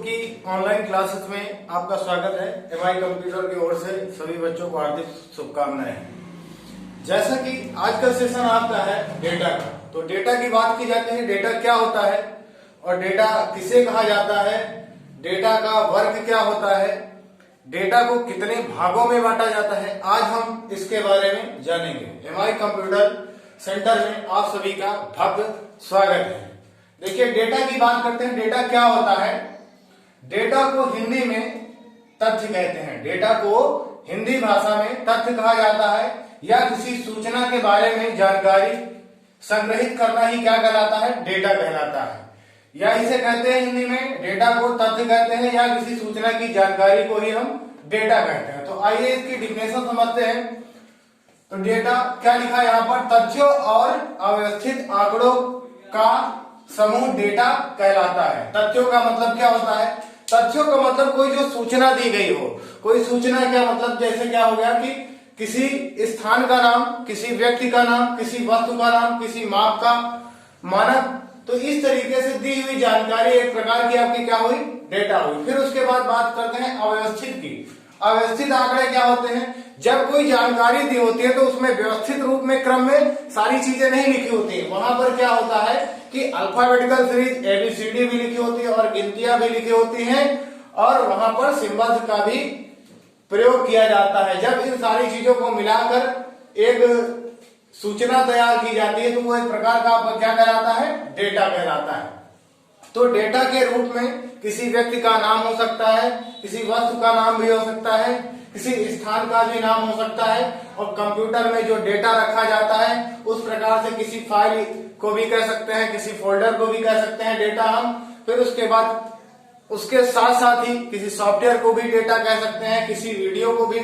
की online classes में आपका स्वागत है। एमआई कंप्यूटर की ओर से सभी बच्चों को हार्दिक शुभकामनाएं। जैसा कि आज का सेशन आपका है डेटा का, तो डेटा की बात की जाती है। डेटा क्या होता है और डेटा किसे कहा जाता है, डेटा का वर्ग क्या होता है, डेटा को कितने भागों में बांटा जाता है, आज हम इसके बारे में जानेंगे। एमआई कंप्यूटर सेंटर में आप सभी का भव्य स्वागत है। देखिए, डेटा की बात करते हैं। डेटा क्या होता है? डेटा को हिंदी में तथ्य कहते हैं। डेटा को हिंदी भाषा में तथ्य कहा जाता है, या किसी सूचना के बारे में जानकारी संग्रहित करना ही क्या कहलाता है? डेटा कहलाता है। या इसे कहते हैं हिंदी में डेटा को तथ्य कहते हैं, या किसी सूचना की जानकारी को ही हम डेटा कहते हैं। तो आइए इसकी डिफिनेशन समझते हैं। तो डेटा क्या लिखा है यहाँ पर? तथ्यों और अव्यवस्थित आंकड़ों का समूह डेटा कहलाता है। तथ्यों का मतलब क्या होता है? तथ्यों का मतलब कोई जो सूचना दी गई हो। कोई सूचना क्या मतलब, जैसे क्या हो गया कि किसी स्थान का नाम, किसी व्यक्ति का नाम, किसी वस्तु का नाम, किसी माप का मानक। तो इस तरीके से दी हुई जानकारी एक प्रकार की आपकी क्या हुई? डेटा हुई। फिर उसके बाद बात करते हैं अव्यवस्थित की। अव्यवस्थित आंकड़े क्या होते हैं? जब कोई जानकारी दी होती है तो उसमें व्यवस्थित रूप में, क्रम में सारी चीजें नहीं लिखी होती है। वहां पर क्या होता है कि अल्फाबेटिकल सीरीज ABCD भी लिखी होती है और गिनतियां भी लिखी होती हैं, और वहां पर सिंबल्स का भी प्रयोग किया जाता है। जब इन सारी चीजों को मिलाकर एक सूचना तैयार की जाती है तो वो एक प्रकार का आपका क्या कहलाता है? डेटा कहलाता है। तो डेटा के रूप में किसी व्यक्ति का नाम हो सकता है, किसी वस्तु का नाम भी हो सकता है, किसी स्थान का भी नाम हो सकता है, और कंप्यूटर में जो डेटा रखा जाता है उस प्रकार से किसी फाइल को भी कह सकते हैं, किसी फोल्डर को भी कह सकते हैं डेटा हम। फिर उसके बाद उसके साथ साथ ही किसी सॉफ्टवेयर को भी डेटा कह सकते हैं, किसी वीडियो को भी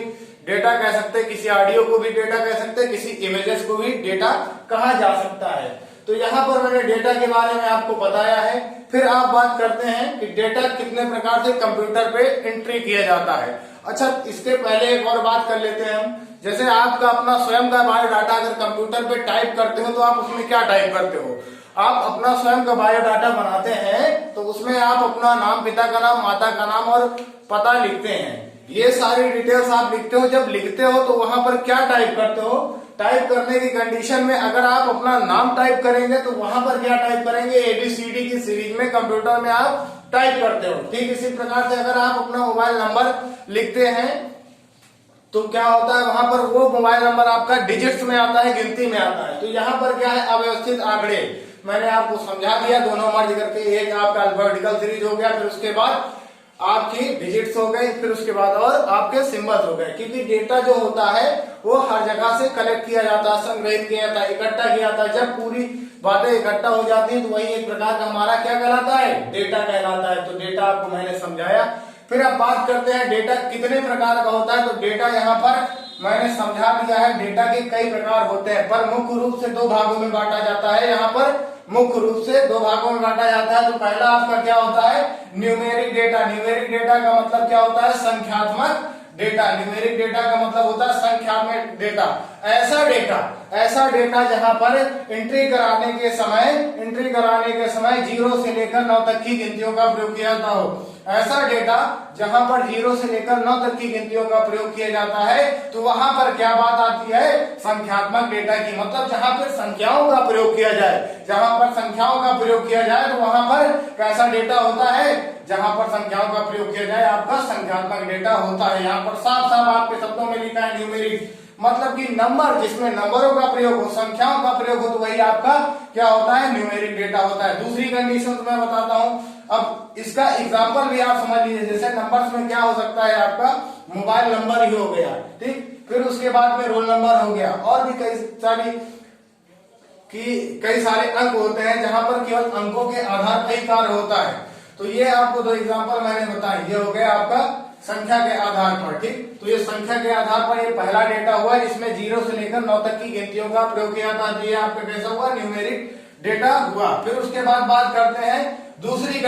डेटा कह सकते हैं, किसी ऑडियो को भी डेटा कह सकते हैं, किसी इमेजेस को भी डेटा कहा जा सकता है। तो यहाँ पर मैंने डेटा के बारे में आपको बताया है। फिर आप बात करते हैं कि डेटा कितने प्रकार से कंप्यूटर पे एंट्री किया जाता है। अच्छा, इसके पहले एक और बात कर लेते हैं हम। जैसे आपका अपना स्वयं का बायोडाटा अगर कंप्यूटर पे टाइप करते हो तो आप उसमें क्या टाइप करते हो? आप अपना स्वयं का बायोडाटा बनाते हैं तो उसमें आप अपना नाम, पिता का नाम, माता का नाम और पता लिखते हैं। ये सारी डिटेल्स आप लिखते हो। जब लिखते हो तो वहां पर क्या टाइप करते हो? टाइप करने की कंडीशन में अगर आप अपना नाम टाइप करेंगे तो वहां पर क्या टाइप करेंगे? ABCD की सीरीज में कंप्यूटर में आप टाइप करते हो। ठीक इसी प्रकार से अगर आप अपना मोबाइल नंबर लिखते हैं तो क्या होता है? वहां पर वो मोबाइल नंबर आपका डिजिट्स में आता है, गिनती में आता है। तो यहाँ पर क्या है? अव्यवस्थित आंकड़े मैंने आपको समझा दिया। दोनों मर्ज करके एक आपका अल्फाबेटिकल सीरीज हो गया, फिर उसके बाद आपकी डिजिट्स हो गए, फिर उसके बाद और आपके सिंबल्स हो गए। क्योंकि डेटा जो होता है वो हर जगह से कलेक्ट किया जाता है, संग्रहित किया जाता है, इकट्ठा किया जाता है। जब पूरी बातें इकट्ठा हो जाती है तो वही एक प्रकार का हमारा क्या कहलाता है? डेटा कहलाता है। तो डेटा आपको मैंने समझाया। फिर अब बात करते हैं डेटा कितने प्रकार का होता है। तो डेटा यहाँ पर मैंने समझा दिया है। डेटा के कई प्रकार होते हैं, पर मुख्य रूप से दो भागों में बांटा जाता है। यहाँ पर मुख्य रूप से दो भागों में बांटा जाता है। तो पहला आपका क्या होता है? Numeric data. न्यूमेरिक डेटा का मतलब क्या होता है? संख्यात्मक डेटा। न्यूमेरिक डेटा का मतलब होता है संख्यात्मक डेटा। ऐसा डेटा जहां पर एंट्री कराने के समय 0 से लेकर 9 तक की गिनतियों का प्रयोग किया जाता हो। ऐसा डेटा जहां पर 0 से लेकर 9 तक की गिनतियों का प्रयोग किया जाता है तो वहां पर क्या बात आती है? संख्यात्मक डेटा की। मतलब जहां पर संख्याओं का प्रयोग किया जाए, तो वहां पर कैसा डेटा होता है? जहां पर संख्याओं का प्रयोग किया जाए आपका संख्यात्मक डेटा होता है। यहाँ पर साफ साफ आपके शब्दों में लिखा है न्यूमेरिक, मतलब कि नंबर, जिसमें नंबरों का प्रयोग हो, संख्याओं का प्रयोग हो, तो वही आपका क्या होता है? न्यूमेरिक डेटा होता है। दूसरी कंडीशन मैं बताता हूँ। अब इसका एग्जांपल भी आप समझ लीजिए। जैसे नंबर्स में क्या हो सकता है? आपका मोबाइल नंबर ही हो गया, ठीक। फिर उसके बाद में रोल नंबर हो गया, और भी कई सारे अंक होते हैं जहां पर केवल अंकों के आधार पर ही कार्य होता है। तो ये आपको दो एग्जांपल मैंने बताए। ये हो गया आपका संख्या के आधार पर, ठीक। तो ये संख्या के आधार पर ये पहला डेटा हुआ जिसमें 0 से लेकर 9 तक की गिनतियों का प्रयोग किया था। तो ये आपका कैसा हुआ? न्यूमेरिक डेटा हुआ। फिर उसके बाद बात करते हैं दूसरे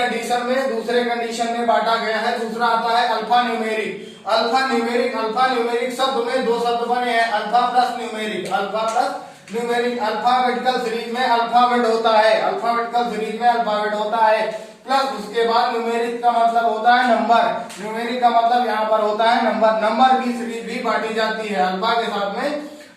कंडीशन में बांटा गया है। दूसरा आता है अल्फा न्यूमेरिक शब्द में दो शब्द बने हैं, alpha plus numeric alphabetical series में अल्फाबेट होता है, अल्फाबेटिकल सीरीज में अल्फाबेट होता है, प्लस उसके बाद न्यूमेरिक का मतलब होता है नंबर, न्यूमेरिक का मतलब यहाँ पर होता है नंबर, नंबर की सीरीज भी बांटी जाती है, अल्फा के साथ में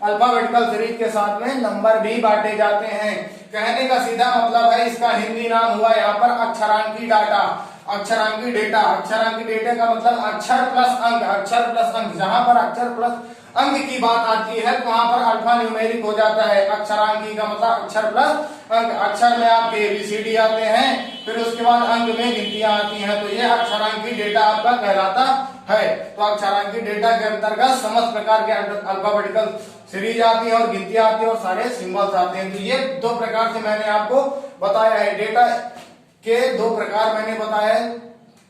अल्फाबेटिकल सीरीज के साथ में नंबर भी बांटे जाते हैं। कहने का सीधा मतलब है, इसका हिंदी नाम हुआ यहाँ पर अक्षरांकी डाटा, अक्षरांकी डेटा। अक्षरांकी डेटा का मतलब अक्षर प्लस अंक, अक्षर प्लस अंक, जहां पर अक्षर प्लस अंक की बात आती है तो वहां पर अल्फा न्यूमेरिक हो जाता है। अक्षरांकी का मतलब अक्षर प्लस अंक, अक्षर में आपके ABCD आते हैं, फिर उसके बाद अंक में गिनतियां आती हैं, तो ये अक्षरांकी डेटा आपका कहलाता है। तो अक्षरांकी डेटा के अंतर्गत समस्त प्रकार के अल्फाबेटिकल सीरीज आती है और गिनतियां आती है और सारे सिंबल्स आते हैं। तो ये दो प्रकार से मैंने आपको बताया है, डेटा के दो प्रकार मैंने बताया है,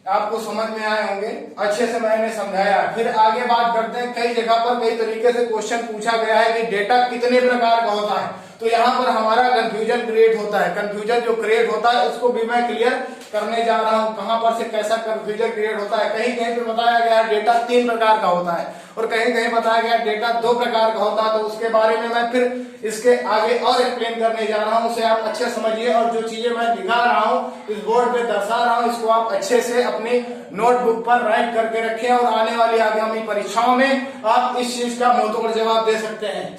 आपको समझ में आए होंगे, अच्छे से मैंने समझाया। फिर आगे बात करते हैं, कई जगह पर कई तरीके से क्वेश्चन पूछा गया है कि डेटा कितने प्रकार का होता है, तो यहाँ पर हमारा कंफ्यूजन क्रिएट होता है। कंफ्यूजन जो क्रिएट होता है उसको भी मैं क्लियर करने जा रहा हूँ, कहां पर से कैसा कंफ्यूजन क्रिएट होता है। कहीं कहीं पे बताया गया है डेटा 3 प्रकार का होता है और कहीं कहीं बताया गया डेटा 2 प्रकार का होता है, तो उसके बारे में मैं फिर इसके आगे और एक्सप्लेन करने जा रहा हूँ, उसे आप अच्छे समझिए। और जो चीजें मैं दिखा रहा हूँ, इस बोर्ड पे दर्शा रहा हूँ, इसको आप अच्छे से अपनी नोटबुक पर राइट करके रखें और आने वाली आगामी परीक्षाओं में आप इस चीज का मुंहतोड़ जवाब दे सकते हैं।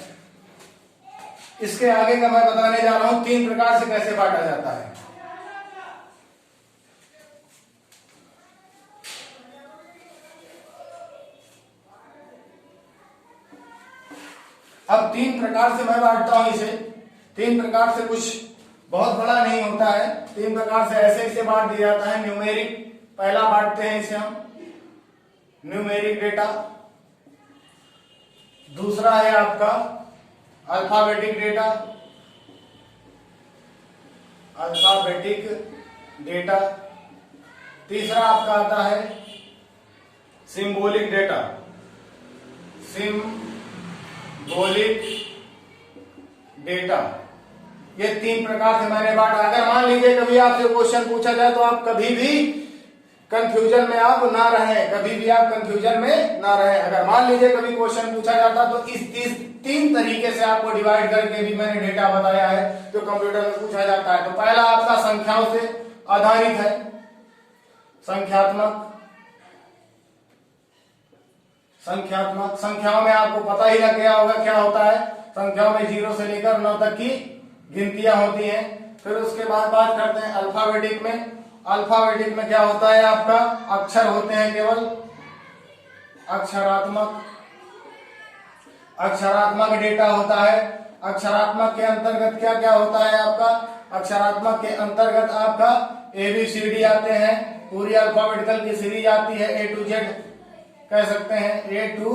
इसके आगे का मैं बताने जा रहा हूं 3 प्रकार से कैसे बांटा जाता है। अब 3 प्रकार से मैं बांटता हूं इसे, 3 प्रकार से कुछ बहुत बड़ा नहीं होता है, 3 प्रकार से ऐसे इसे बांट दिया जाता है। न्यूमेरिक पहला बांटते हैं इसे हम न्यूमेरिक डेटा, दूसरा है आपका अल्फाबेटिक डेटा, अल्फाबेटिक डेटा, तीसरा आपका आता है सिंबॉलिक डेटा, सिंबॉलिक डेटा। ये 3 प्रकार से मैंने बांटा। अगर मान लीजिए कभी आपसे क्वेश्चन पूछा जाए तो आप कभी भी कंफ्यूजन में आप ना रहें, कभी भी आप कंफ्यूजन में ना रहें। अगर मान लीजिए कभी क्वेश्चन पूछा जाता तो इस 3 तरीके से आपको डिवाइड करके भी मैंने डेटा बताया है जो कंप्यूटर में पूछा जाता है। तो पहला आपका संख्याओं से आधारित है, संख्यात्मक, संख्यात्मक। संख्याओं में आपको पता ही लग गया होगा क्या होता है, संख्याओं में 0 से लेकर 9 तक की गिनतियां होती हैं। फिर उसके बाद बात करते हैं अल्फाबेटिक में। अल्फाबेटिक में क्या होता है, आपका अक्षर होते हैं केवल, अक्षरात्मक, अक्षरात्मक डेटा होता है। अक्षरात्मक के अंतर्गत क्या क्या होता है आपका, अक्षरात्मक के अंतर्गत आपका ABCD आते हैं, पूरी अल्फाबेटिकल की सीरीज आती है, A to Z कह सकते हैं, A to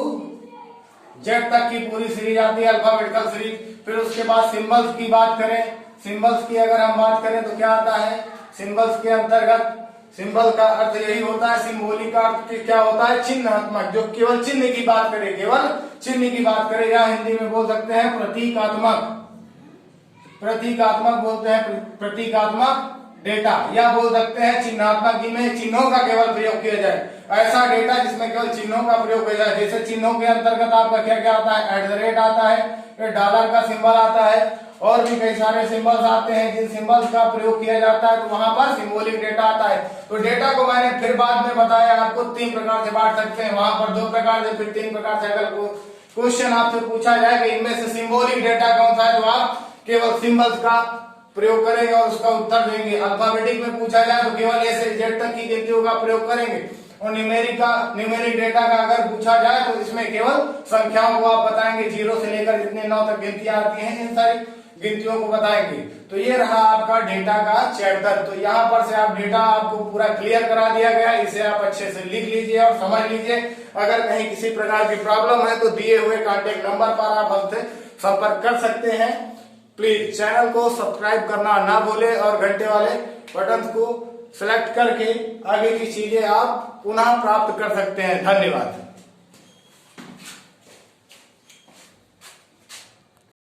Z तक की पूरी सीरीज आती है अल्फाबेटिकल सीरीज। फिर उसके बाद सिंबल्स की बात करें, सिंबल्स की अगर हम बात करें तो क्या आता है, सिंबल्स के अंतर्गत, सिंबल का अर्थ यही होता है, सिंबॉलिक का अर्थ क्या होता है, चिन्हात्मक, जो केवल चिन्ह की बात करे, केवल चिन्ह की बात करे, या हिंदी में बोल सकते हैं प्रतीकात्मक, प्रतीकात्मक बोलते हैं, प्रतीकात्मक डेटा, या बोल सकते हैं चिन्हात्मक, जिनमें चिन्हों का केवल प्रयोग किया जाए, ऐसा डेटा जिसमें केवल चिन्हों का प्रयोग किया जाए। जैसे चिन्हों के अंतर्गत आपका क्या क्या आता है, @ आता है, डॉलर का सिंबल आता है, और भी कई सारे सिंबल्स आते हैं जिन सिंबल्स का प्रयोग किया जाता है, तो वहां पर सिंबॉलिक डेटा आता है। तो डेटा को मैंने फिर बाद में बताया आपको 3 प्रकार से बांट सकते हैं, वहां पर 2 प्रकार से, फिर 3 प्रकार से। अगर क्वेश्चन आपसे पूछा जाए कि इनमें से सिंबॉलिक डेटा कौन सा है, तो आप केवल सिंबल्स का प्रयोग करेंगे और उसका उत्तर देंगे। अल्फाबेटिक में पूछा जाए तो केवल A से Z तक की गिनतियों का प्रयोग करेंगे। और न्यूमेरिक डेटा का अगर पूछा जाए तो इसमें केवल संख्याओं को आप बताएंगे, 0 से लेकर जितने 9 तक गिनतियां आती हैं, इन सारी गिनतियों को बताएंगे। तो ये रहा आपका डेटा का चैप्टर। तो यहाँ पर से आप डेटा आपको पूरा क्लियर करा दिया गया, इसे आप अच्छे से लिख लीजिए और समझ लीजिए। अगर कहीं किसी प्रकार की प्रॉब्लम है तो दिए हुए कॉन्टेक्ट नंबर पर आप हमसे संपर्क कर सकते हैं। प्लीज चैनल को सब्सक्राइब करना ना भूले और घंटे वाले बटन को सिलेक्ट करके आगे की चीजें आप पुनः प्राप्त कर सकते हैं। धन्यवाद।